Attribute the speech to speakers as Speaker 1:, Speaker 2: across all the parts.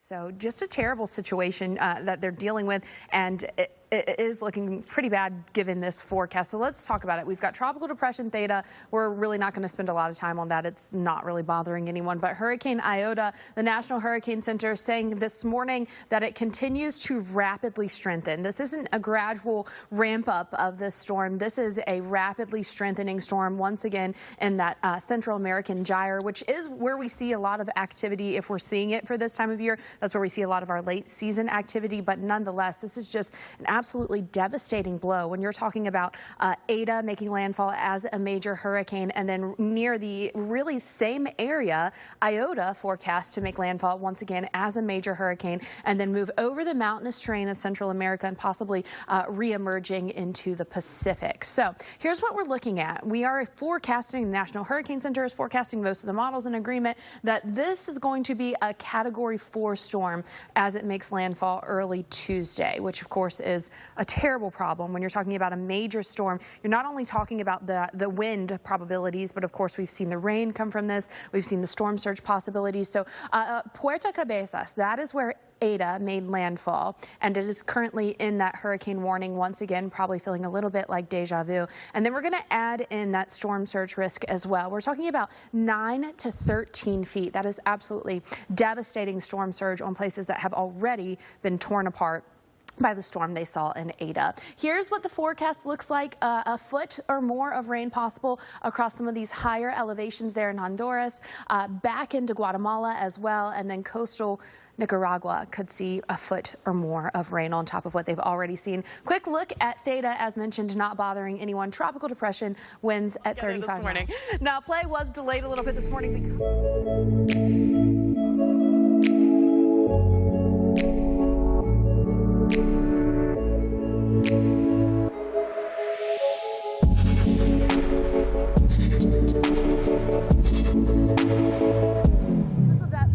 Speaker 1: So just a terrible situation that they're dealing with, and it is looking pretty bad given this forecast. So let's talk about it. We've got tropical depression theta. We're really not going to spend a lot of time on that. It's not really bothering anyone. But Hurricane Iota, the National Hurricane Center, saying this morning that it continues to rapidly strengthen. This isn't a gradual ramp up of this storm. This is a rapidly strengthening storm once again in that Central American gyre, which is where we see a lot of activity. If we're seeing it for this time of year, that's where we see a lot of our late season activity. But nonetheless, this is just an absolutely devastating blow when you're talking about Ada making landfall as a major hurricane, and then near the really same area, Iota forecast to make landfall once again as a major hurricane, and then move over the mountainous terrain of Central America and possibly re-emerging into the Pacific. So here's what we're looking at. We are forecasting, the National Hurricane Center is forecasting, most of the models in agreement, that this is going to be a Category 4 storm as it makes landfall early Tuesday, which of course is a terrible problem. When you're talking about a major storm, you're not only talking about the wind probabilities, but of course we've seen the rain come from this. We've seen the storm surge possibilities. So Puerto Cabezas, that is where Ada made landfall, and it is currently in that hurricane warning once again, probably feeling a little bit like deja vu. And then we're going to add in that storm surge risk as well. We're talking about 9 to 13 feet. That is absolutely devastating storm surge on places that have already been torn apart by the storm they saw in Ada. Here's what the forecast looks like. A foot or more of rain possible across some of these higher elevations there in Honduras, back into Guatemala as well, and then coastal Nicaragua could see a foot or more of rain on top of what they've already seen. Quick look at theta, as mentioned, not bothering anyone. Tropical depression winds at 35 miles. Now, play was delayed a little bit this morning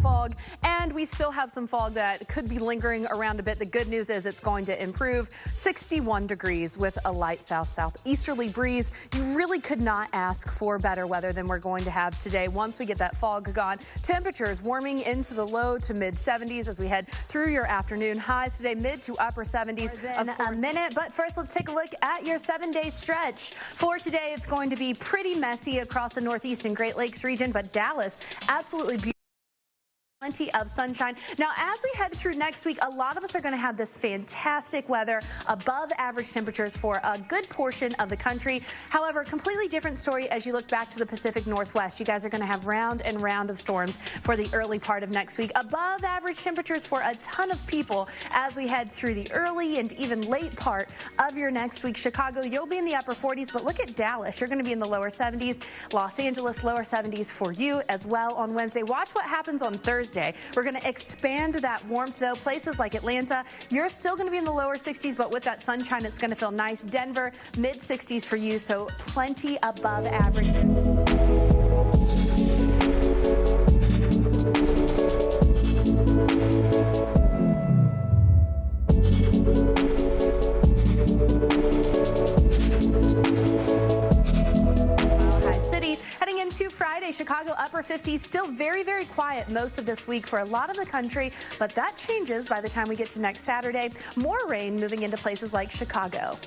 Speaker 1: fog, and we still have some fog that could be lingering around a bit. The good news is it's going to improve. 61 degrees with a light southeasterly breeze. You really could not ask for better weather than we're going to have today once we get that fog gone. Temperatures warming into the low to mid 70s as we head through your afternoon. Highs today mid to upper 70s.
Speaker 2: In a minute, but first let's take a look at your 7-day stretch. For today, it's going to be pretty messy across the Northeast and Great Lakes region, but Dallas, absolutely beautiful. Plenty of sunshine. Now, as we head through next week, a lot of us are going to have this fantastic weather, above average temperatures for a good portion of the country. However, completely different story as you look back to the Pacific Northwest. You guys are going to have round and round of storms for the early part of next week. Above average temperatures for a ton of people as we head through the early and even late part of your next week. Chicago, you'll be in the upper 40s, but look at Dallas. You're going to be in the lower 70s. Los Angeles, lower 70s for you as well on Wednesday. Watch what happens on Thursday. We're going to expand that warmth, though. Places like Atlanta, you're still going to be in the lower 60s, but with that sunshine, it's going to feel nice. Denver, mid 60s for you, so plenty above average. Friday, Chicago upper 50s, still very, very quiet most of this week for a lot of the country, but that changes by the time we get to next Saturday. More rain moving into places like Chicago.